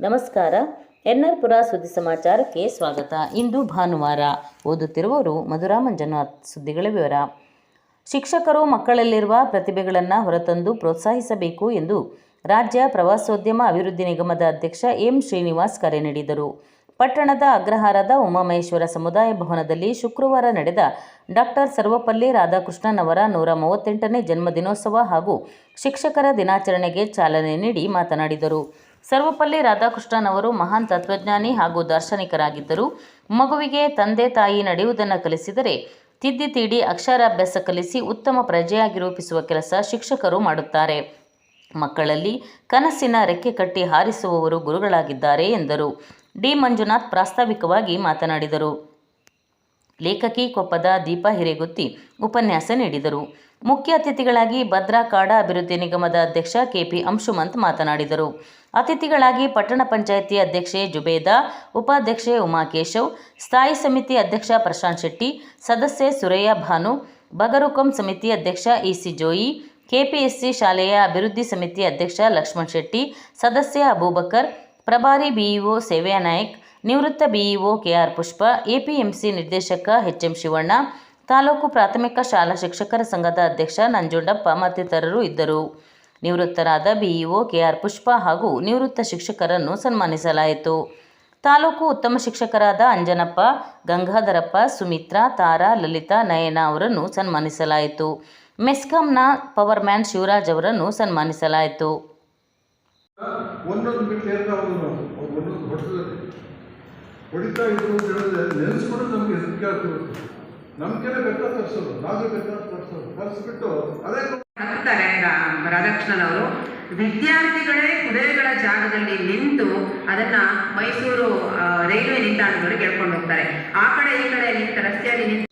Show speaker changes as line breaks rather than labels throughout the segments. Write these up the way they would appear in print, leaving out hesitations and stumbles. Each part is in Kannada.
ನಮಸ್ಕಾರ. ಎನ್ಆರ್ ಪುರ ಸುದ್ದಿ ಸಮಾಚಾರಕ್ಕೆ ಸ್ವಾಗತ. ಇಂದು ಭಾನುವಾರ. ಓದುತ್ತಿರುವವರು ಮಧುರಾ ಮಂಜುನಾಥ್. ಸುದ್ದಿಗಳ ವಿವರ. ಶಿಕ್ಷಕರು ಮಕ್ಕಳಲ್ಲಿರುವ ಪ್ರತಿಭೆಗಳನ್ನು ಹೊರತಂದು ಪ್ರೋತ್ಸಾಹಿಸಬೇಕು ಎಂದು ರಾಜ್ಯ ಪ್ರವಾಸೋದ್ಯಮ ಅಭಿವೃದ್ಧಿ ನಿಗಮದ ಅಧ್ಯಕ್ಷ ಎಂ ಶ್ರೀನಿವಾಸ್ ಕರೆ ನೀಡಿದರು. ಪಟ್ಟಣದ ಅಗ್ರಹಾರದ ಉಮಾಮಹೇಶ್ವರ ಸಮುದಾಯ ಭವನದಲ್ಲಿ ಶುಕ್ರವಾರ ನಡೆದ ಡಾಕ್ಟರ್ ಸರ್ವಪಲ್ಲಿ ರಾಧಾಕೃಷ್ಣನ್ ಅವರ 138ನೇ ಜನ್ಮದಿನೋತ್ಸವ ಹಾಗೂ ಶಿಕ್ಷಕರ ದಿನಾಚರಣೆಗೆ ಚಾಲನೆ ನೀಡಿ ಮಾತನಾಡಿದರು. ಸರ್ವಪಲ್ಲಿ ರಾಧಾಕೃಷ್ಣನ್ ಅವರು ಮಹಾನ್ ತತ್ವಜ್ಞಾನಿ ಹಾಗೂ ದಾರ್ಶನಿಕರಾಗಿದ್ದರು. ಮಗುವಿಗೆ ತಂದೆ ತಾಯಿ ನಡೆಯುವುದನ್ನು ಕಲಿಸಿದರೆ ತಿದ್ದಿ ತೀಡಿ ಅಕ್ಷರಾಭ್ಯಾಸ ಕಲಿಸಿ ಉತ್ತಮ ಪ್ರಜೆಯಾಗಿ ರೂಪಿಸುವ ಕೆಲಸ ಶಿಕ್ಷಕರು ಮಾಡುತ್ತಾರೆ. ಮಕ್ಕಳಲ್ಲಿ ಕನಸಿನ ರೆಕ್ಕೆ ಕಟ್ಟಿ ಹಾರಿಸುವವರು ಗುರುಗಳಾಗಿದ್ದಾರೆ ಎಂದರು. ಡಿ ಮಂಜುನಾಥ್ ಪ್ರಾಸ್ತಾವಿಕವಾಗಿ ಮಾತನಾಡಿದರು. ಲೇಖಕಿ ಕೊಪ್ಪದ ದೀಪಾ ಹಿರೇಗುತ್ತಿ ಉಪನ್ಯಾಸ ನೀಡಿದರು. ಮುಖ್ಯ ಅತಿಥಿಗಳಾಗಿ ಭದ್ರಾ ಕಾಡಾ ಅಭಿವೃದ್ಧಿ ನಿಗಮದ ಅಧ್ಯಕ್ಷ ಕೆಪಿ ಅಂಶುಮಂತ್ ಮಾತನಾಡಿದರು. ಅತಿಥಿಗಳಾಗಿ ಪಟ್ಟಣ ಪಂಚಾಯಿತಿ ಅಧ್ಯಕ್ಷೆ ಜುಬೇದಾ, ಉಪಾಧ್ಯಕ್ಷೆ ಉಮಾಕೇಶವ್, ಸ್ಥಾಯಿ ಸಮಿತಿ ಅಧ್ಯಕ್ಷ ಪ್ರಶಾಂತ್ ಶೆಟ್ಟಿ, ಸದಸ್ಯೆ ಸುರಯ್ಯ ಭಾನು, ಬಗರುಕಂ ಸಮಿತಿ ಅಧ್ಯಕ್ಷ ಇಸಿ ಜೋಯಿ, ಕೆಪಿಎಸ್ಸಿ ಶಾಲೆಯ ಅಭಿವೃದ್ಧಿ ಸಮಿತಿ ಅಧ್ಯಕ್ಷ ಲಕ್ಷ್ಮಣ್ ಶೆಟ್ಟಿ, ಸದಸ್ಯ ಅಬೂಬಕರ್, ಪ್ರಭಾರಿ ಬಿಇಒ ಸೇವ್ಯಾ ನಾಯಕ್, ನಿವೃತ್ತ ಬಿಇಒ ಕೆಆರ್ ಪುಷ್ಪ, ಎಪಿಎಂಸಿ ನಿರ್ದೇಶಕ ಎಚ್ಎಂ ಶಿವಣ್ಣ, ತಾಲೂಕು ಪ್ರಾಥಮಿಕ ಶಾಲಾ ಶಿಕ್ಷಕರ ಸಂಘದ ಅಧ್ಯಕ್ಷ ನಂಜುಂಡಪ್ಪ ಮತ್ತಿತರರು ಇದ್ದರು. ನಿವೃತ್ತರಾದ ಬಿಇಒ ಕೆಆರ್ ಪುಷ್ಪ ಹಾಗೂ ನಿವೃತ್ತ ಶಿಕ್ಷಕರನ್ನು ಸನ್ಮಾನಿಸಲಾಯಿತು. ತಾಲೂಕು ಉತ್ತಮ ಶಿಕ್ಷಕರಾದ ಅಂಜನಪ್ಪ, ಗಂಗಾಧರಪ್ಪ, ಸುಮಿತ್ರಾ, ತಾರಾ, ಲಲಿತಾ, ನಯನ ಅವರನ್ನು ಸನ್ಮಾನಿಸಲಾಯಿತು. ಮೆಸ್ಕಾಂನ ಪವರ್ಮ್ಯಾನ್ ಶಿವರಾಜ್ ಅವರನ್ನು ಸನ್ಮಾನಿಸಲಾಯಿತು.
ರಾಧಾಕೃಷ್ಣನ್ ಅವರು ವಿದ್ಯಾರ್ಥಿಗಳೇ ಕುದುರೆಗಳ ಜಾಗದಲ್ಲಿ ನಿಂತು ಅದನ್ನ ಮೈಸೂರು ರೈಲ್ವೆ ನಿಲ್ದಾಣದವರೆಗೆ ಎಳ್ಕೊಂಡು ಹೋಗ್ತಾರೆ. ಆ ಕಡೆ ಈ ಕಡೆ ನಿಂತ ರಸ್ತೆಯಲ್ಲಿ ನಿಂತು.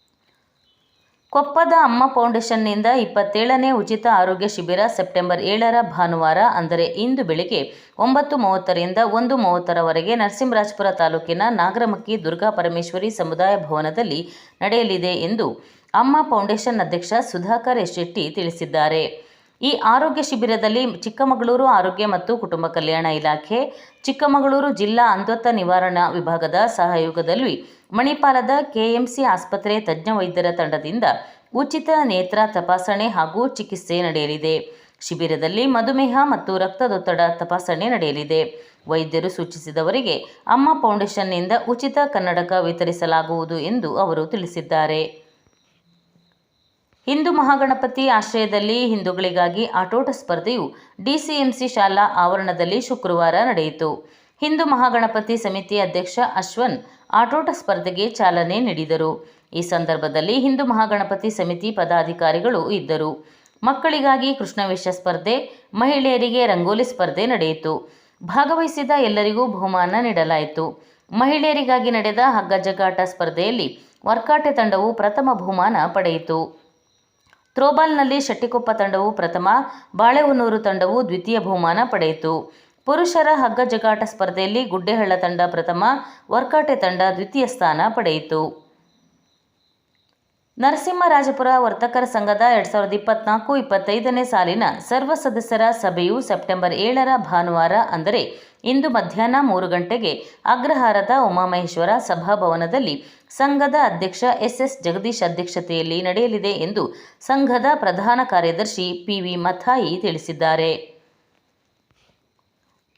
ಕೊಪ್ಪದ ಅಮ್ಮ ಫೌಂಡೇಶನ್ನಿಂದ 27ನೇ ಉಚಿತ ಆರೋಗ್ಯ ಶಿಬಿರ ಸೆಪ್ಟೆಂಬರ್ 7ರ ಭಾನುವಾರ ಅಂದರೆ ಇಂದು ಬೆಳಿಗ್ಗೆ 9:30ರಿಂದ 1:30ರವರೆಗೆ ನರಸಿಂಹರಾಜಪುರ ತಾಲೂಕಿನ ನಾಗರಮಕ್ಕಿ ದುರ್ಗಾ ಪರಮೇಶ್ವರಿ ಸಮುದಾಯ ಭವನದಲ್ಲಿ ನಡೆಯಲಿದೆ ಎಂದು ಅಮ್ಮ ಫೌಂಡೇಶನ್ ಅಧ್ಯಕ್ಷ ಸುಧಾಕರ್ ಎಸ್ ಶೆಟ್ಟಿ ತಿಳಿಸಿದ್ದಾರೆ. ಈ ಆರೋಗ್ಯ ಶಿಬಿರದಲ್ಲಿ ಚಿಕ್ಕಮಗಳೂರು ಆರೋಗ್ಯ ಮತ್ತು ಕುಟುಂಬ ಕಲ್ಯಾಣ ಇಲಾಖೆ, ಚಿಕ್ಕಮಗಳೂರು ಜಿಲ್ಲಾ ಅಂಧತ್ವ ನಿವಾರಣಾ ವಿಭಾಗದ ಸಹಯೋಗದಲ್ಲಿ ಮಣಿಪಾಲದ ಕೆಎಂಸಿ ಆಸ್ಪತ್ರೆ ತಜ್ಞ ವೈದ್ಯರ ತಂಡದಿಂದ ಉಚಿತ ನೇತ್ರ ತಪಾಸಣೆ ಹಾಗೂ ಚಿಕಿತ್ಸೆ ನಡೆಯಲಿದೆ. ಶಿಬಿರದಲ್ಲಿ ಮಧುಮೇಹ ಮತ್ತು ರಕ್ತದೊತ್ತಡ ತಪಾಸಣೆ ನಡೆಯಲಿದೆ. ವೈದ್ಯರು ಸೂಚಿಸಿದವರಿಗೆ ಅಮ್ಮ ಫೌಂಡೇಶನ್ನಿಂದ ಉಚಿತ ಕನ್ನಡಕ ವಿತರಿಸಲಾಗುವುದು ಎಂದು ಅವರು ತಿಳಿಸಿದ್ದಾರೆ. ಹಿಂದೂ ಮಹಾಗಣಪತಿ ಆಶ್ರಯದಲ್ಲಿ ಹಿಂದೂಗಳಿಗಾಗಿ ಆಟೋಟ ಸ್ಪರ್ಧೆಯು ಡಿಸಿಎಂಸಿ ಶಾಲಾ ಆವರಣದಲ್ಲಿ ಶುಕ್ರವಾರ ನಡೆಯಿತು. ಹಿಂದೂ ಮಹಾಗಣಪತಿ ಸಮಿತಿ ಅಧ್ಯಕ್ಷ ಅಶ್ವನ್ ಆಟೋಟ ಸ್ಪರ್ಧೆಗೆ ಚಾಲನೆ ನೀಡಿದರು. ಈ ಸಂದರ್ಭದಲ್ಲಿ ಹಿಂದೂ ಮಹಾಗಣಪತಿ ಸಮಿತಿ ಪದಾಧಿಕಾರಿಗಳು ಇದ್ದರು. ಮಕ್ಕಳಿಗಾಗಿ ಕೃಷ್ಣವೇಷ ಸ್ಪರ್ಧೆ, ಮಹಿಳೆಯರಿಗೆ ರಂಗೋಲಿ ಸ್ಪರ್ಧೆ ನಡೆಯಿತು. ಭಾಗವಹಿಸಿದ ಎಲ್ಲರಿಗೂ ಬಹುಮಾನ ನೀಡಲಾಯಿತು. ಮಹಿಳೆಯರಿಗಾಗಿ ನಡೆದ ಹಗ್ಗ ಜಗ್ಗಾಟ ಸ್ಪರ್ಧೆಯಲ್ಲಿ ವರ್ಕಾಟೆ ತಂಡವು ಪ್ರಥಮ ಬಹುಮಾನ ಪಡೆಯಿತು. ಥ್ರೋಬಾಲ್ನಲ್ಲಿ ಶೆಟ್ಟಿಕೊಪ್ಪ ತಂಡವು ಪ್ರಥಮ, ಬಾಳೆಹೊನ್ನೂರು ತಂಡವು ದ್ವಿತೀಯ ಬಹುಮಾನ ಪಡೆಯಿತು. ಪುರುಷರ ಹಗ್ಗ ಜಗ್ಗಾಟ ಸ್ಪರ್ಧೆಯಲ್ಲಿ ಗುಡ್ಡೆಹಳ್ಳ ತಂಡ ಪ್ರಥಮ, ವರ್ಕಾಟೆ ತಂಡ ದ್ವಿತೀಯ ಸ್ಥಾನ ಪಡೆಯಿತು. ನರಸಿಂಹರಾಜಪುರ ವರ್ತಕರ ಸಂಘದ 2024-25ನೇ ಸಾಲಿನ ಸರ್ವ ಸದಸ್ಯರ ಸಭೆಯು ಸೆಪ್ಟೆಂಬರ್ 7ರ ಭಾನುವಾರ ಅಂದರೆ ಇಂದು ಮಧ್ಯಾಹ್ನ 3 ಗಂಟೆಗೆ ಅಗ್ರಹಾರದ ಉಮಾಮಹೇಶ್ವರ ಸಭಾಭವನದಲ್ಲಿ ಸಂಘದ ಅಧ್ಯಕ್ಷ ಎಸ್ ಜಗದೀಶ್ ಅಧ್ಯಕ್ಷತೆಯಲ್ಲಿ ನಡೆಯಲಿದೆ ಎಂದು ಸಂಘದ ಪ್ರಧಾನ ಕಾರ್ಯದರ್ಶಿ ಪಿವಿ ಮಥಾಯಿ ತಿಳಿಸಿದ್ದಾರೆ.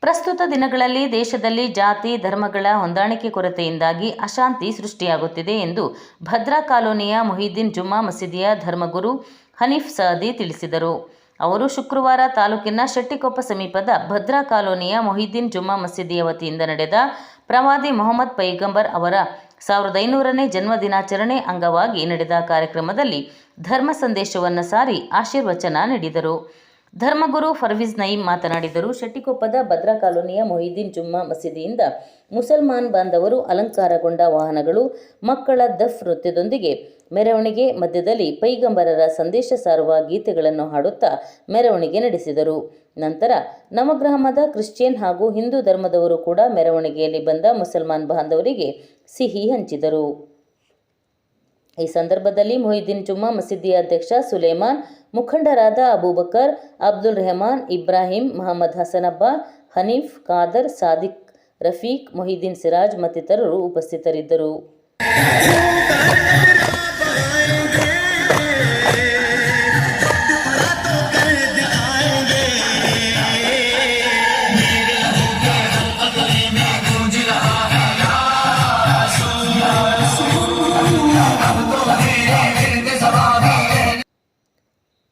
ಪ್ರಸ್ತುತ ದಿನಗಳಲ್ಲಿ ದೇಶದಲ್ಲಿ ಜಾತಿ ಧರ್ಮಗಳ ಹೊಂದಾಣಿಕೆ ಕೊರತೆಯಿಂದಾಗಿ ಅಶಾಂತಿ ಸೃಷ್ಟಿಯಾಗುತ್ತಿದೆ ಎಂದು ಭದ್ರಾ ಕಾಲೋನಿಯ ಮೊಹಿದ್ದೀನ್ ಜುಮ್ಮಾ ಮಸೀದಿಯ ಧರ್ಮಗುರು ಹನೀಫ್ ಸಅದಿ ತಿಳಿಸಿದರು. ಅವರು ಶುಕ್ರವಾರ ತಾಲೂಕಿನ ಶೆಟ್ಟಿಕೊಪ್ಪ ಸಮೀಪದ ಭದ್ರಾ ಕಾಲೋನಿಯ ಮೊಹಿದ್ದೀನ್ ಜುಮ್ಮಾ ಮಸೀದಿಯ ವತಿಯಿಂದ ನಡೆದ ಪ್ರವಾದಿ ಮೊಹಮ್ಮದ್ ಪೈಗಂಬರ್ ಅವರ 1500ನೇ ಜನ್ಮ ದಿನಾಚರಣೆ ಅಂಗವಾಗಿ ನಡೆದ ಕಾರ್ಯಕ್ರಮದಲ್ಲಿ ಧರ್ಮ ಸಂದೇಶವನ್ನು ಸಾರಿ ಆಶೀರ್ವಚನ ನೀಡಿದರು. ಧರ್ಮಗುರು ಫರ್ವೀಜ್ ನಯೀಂ ಮಾತನಾಡಿದರು. ಶೆಟ್ಟಿಕೊಪ್ಪದ ಭದ್ರಾ ಕಾಲೋನಿಯ ಮೊಹಿದ್ದೀನ್ ಜುಮ್ಮಾ ಮಸೀದಿಯಿಂದ ಮುಸಲ್ಮಾನ್ ಬಾಂಧವರು ಅಲಂಕಾರಗೊಂಡ ವಾಹನಗಳು, ಮಕ್ಕಳ ದಫ್ ನೃತ್ಯದೊಂದಿಗೆ ಮೆರವಣಿಗೆ ಮಧ್ಯದಲ್ಲಿ ಪೈಗಂಬರರ ಸಂದೇಶ ಸಾರುವ ಗೀತೆಗಳನ್ನು ಹಾಡುತ್ತಾ ಮೆರವಣಿಗೆ ನಡೆಸಿದರು. ನಂತರ ನವಗ್ರಾಮದ ಕ್ರಿಶ್ಚಿಯನ್ ಹಾಗೂ ಹಿಂದೂ ಧರ್ಮದವರು ಕೂಡ ಮೆರವಣಿಗೆಯಲ್ಲಿ ಬಂದ ಮುಸಲ್ಮಾನ್ ಬಾಂಧವರಿಗೆ ಸಿಹಿ ಹಂಚಿದರು. ಈ ಸಂದರ್ಭದಲ್ಲಿ ಮೊಹಿದ್ದೀನ್ ಜುಮ್ಮಾ ಮಸೀದಿಯ ಅಧ್ಯಕ್ಷ ಸುಲೇಮಾನ್, ಮುಖಂಡರಾದ ಅಬೂಬಕರ್, ಅಬ್ದುಲ್ ರೆಹಮಾನ್, ಇಬ್ರಾಹಿಂ, ಮಹಮ್ಮದ್ ಹಸನಬ್ಬ, ಹನೀಫ್, ಖಾದರ್, ಸಾದಿಕ್ ರಫೀಕ್, ಮೊಹಿದ್ದೀನ್ ಸಿರಾಜ್ ಮತ್ತಿತರರು ಉಪಸ್ಥಿತರಿದ್ದರು.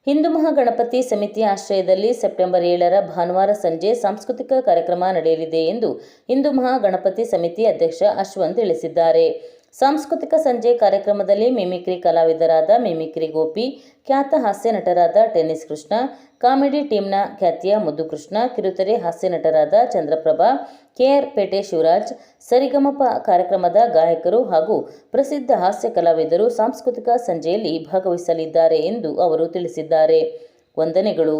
ಹಿಂದೂ ಮಹಾಗಣಪತಿ ಸಮಿತಿ ಆಶ್ರಯದಲ್ಲಿ ಸೆಪ್ಟೆಂಬರ್ 7ರ ಭಾನುವಾರ ಸಂಜೆ ಸಾಂಸ್ಕೃತಿಕ ಕಾರ್ಯಕ್ರಮ ನಡೆಯಲಿದೆ ಎಂದು ಹಿಂದೂ ಮಹಾಗಣಪತಿ ಸಮಿತಿ ಅಧ್ಯಕ್ಷ ಅಶ್ವಂತ್ ತಿಳಿಸಿದ್ದಾರೆ. ಸಾಂಸ್ಕೃತಿಕ ಸಂಜೆ ಕಾರ್ಯಕ್ರಮದಲ್ಲಿ ಮಿಮಿಕ್ರಿ ಕಲಾವಿದರಾದ ಮಿಮಿಕ್ರಿ ಗೋಪಿ, ಖ್ಯಾತ ಹಾಸ್ಯ ನಟರಾದ ಟೆನ್ನಿಸ್ ಕೃಷ್ಣ, ಕಾಮಿಡಿ ಟೀಮ್ನ ಖ್ಯಾತಿಯ ಮುದ್ದುಕೃಷ್ಣ, ಕಿರುತೆರೆ ಹಾಸ್ಯ ನಟರಾದ ಚಂದ್ರಪ್ರಭಾ, KR ಪೇಟೆ ಶಿವರಾಜ್, ಸರಿಗಮಪ ಕಾರ್ಯಕ್ರಮದ ಗಾಯಕರು ಹಾಗೂ ಪ್ರಸಿದ್ಧ ಹಾಸ್ಯ ಕಲಾವಿದರು ಸಾಂಸ್ಕೃತಿಕ ಸಂಜೆಯಲ್ಲಿ ಭಾಗವಹಿಸಲಿದ್ದಾರೆ ಎಂದು ಅವರು ತಿಳಿಸಿದ್ದಾರೆ. ವಂದನೆಗಳು.